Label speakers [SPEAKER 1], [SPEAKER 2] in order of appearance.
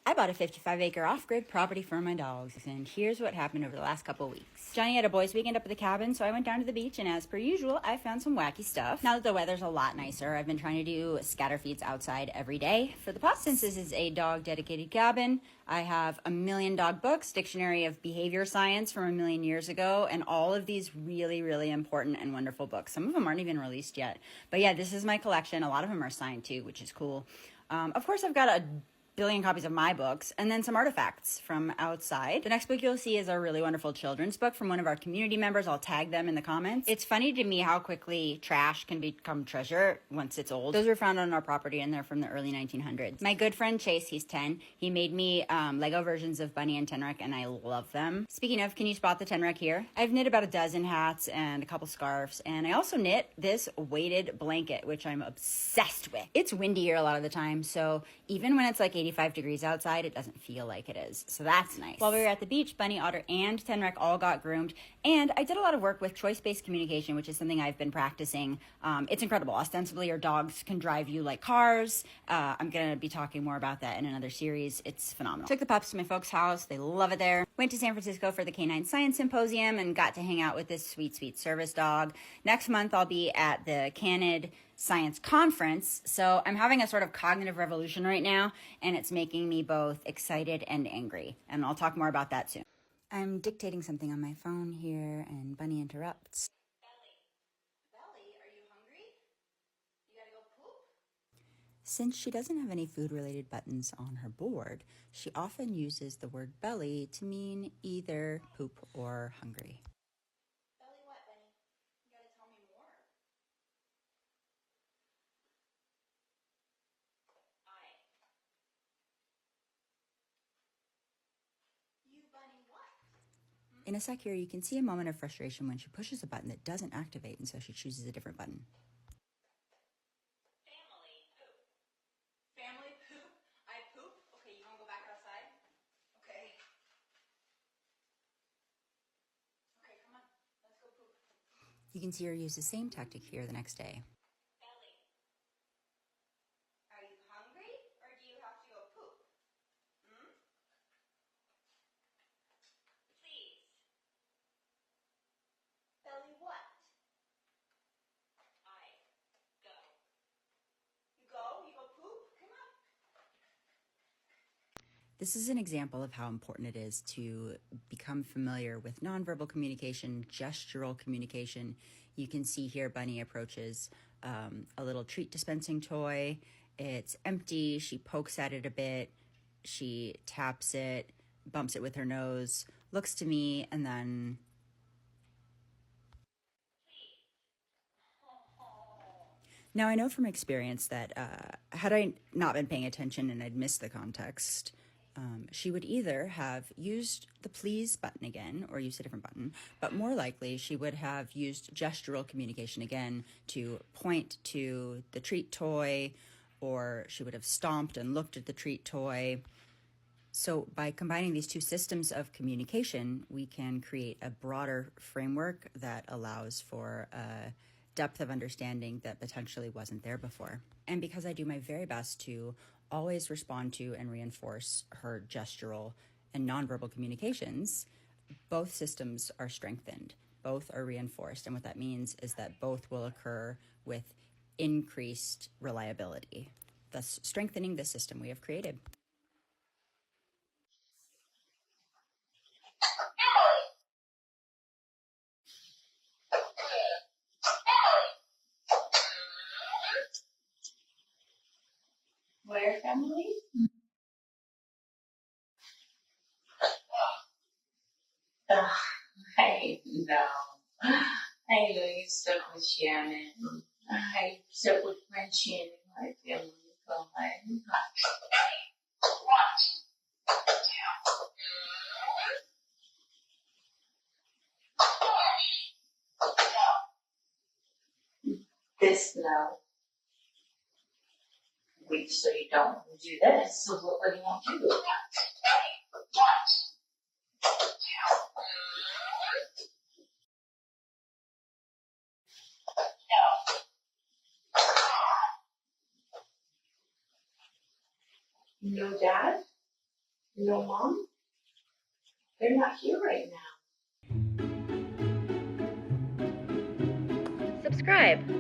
[SPEAKER 1] I bought a 55-acre off-grid property for my dogs, and here's what happened over the last couple of weeks. Johnny had a boys' weekend up at the cabin, so I went down to the beach, and as per usual, I found some wacky stuff. Now that the weather's a lot nicer, I've been trying to do scatter feeds outside every day for the pups. Since this is a dog-dedicated cabin, I have a million dog books, Dictionary of Behavior Science from a million years ago, and all of these really, really important and wonderful books. Some of them aren't even released yet. But yeah, this is my collection. A lot of them are signed too, which is cool. Of course, I've got a billion copies of my books, and then some artifacts from outside. The next book you'll see is a really wonderful children's book from one of our community members. I'll tag them in the comments. It's funny to me how quickly trash can become treasure once it's old. Those were found on our property, and they're from the early 1900s. My good friend Chase, he's 10. He made me Lego versions of Bunny and Tenrec, and I love them. Speaking of, can you spot the Tenrec here? I've knit about a dozen hats and a couple scarves, and I also knit this weighted blanket, which I'm obsessed with. It's windy here a lot of the time, so even when it's like 85 degrees outside, it doesn't feel like it is. So that's nice. While we were at the beach, Bunny, Otter, and Tenrec all got groomed. And I did a lot of work with choice-based communication, which is something I've been practicing. It's incredible. Ostensibly, your dogs can drive you like cars. I'm going to be talking more about that in another series. It's phenomenal. Took the pups to my folks' house. They love it there. Went to San Francisco for the Canine Science Symposium and got to hang out with this sweet, sweet service dog. Next month, I'll be at the Canid Science Conference. So I'm having a sort of cognitive revolution right now, and it's making me both excited and angry. And I'll talk more about that soon. I'm dictating something on my phone here, and Bunny interrupts. Belly, are you hungry? You gotta go poop? Since she doesn't have any food-related buttons on her board, she often uses the word belly to mean either poop or hungry. Belly what, Bunny? You gotta tell me more. You Bunny what? In a sec here, you can see a moment of frustration when she pushes a button that doesn't activate, and so she chooses a different button. Family poop. Family poop? I poop? Okay, you wanna go back outside? Okay. Okay, come on. Let's go poop. You can see her use the same tactic here the next day. Belly. Are you hungry, or do you have to go poop? Please. Belly what? I go. You go? You go poop? Come on. This is an example of how important it is to become familiar with nonverbal communication, gestural communication. You can see here Bunny approaches a little treat dispensing toy. It's empty. She pokes at it a bit. She taps it, bumps it with her nose, looks to me, and then now, I know from experience that had I not been paying attention and I'd missed the context, she would either have used the please button again or used a different button, but more likely she would have used gestural communication again to point to the treat toy, or she would have stomped and looked at the treat toy. So by combining these two systems of communication, we can create a broader framework that allows for a depth of understanding that potentially wasn't there before. And because I do my very best to always respond to and reinforce her gestural and nonverbal communications, both systems are strengthened, both are reinforced. And what that means is that both will occur with increased reliability, thus strengthening the system we have created.
[SPEAKER 2] Where family? I know. I know you stuck with Shannon. I stuck with my Shannon, my family, for my this now. Wait, so you don't do this. So what do you want to do? No, Dad? No, Mom, they're not here right now.
[SPEAKER 1] Subscribe.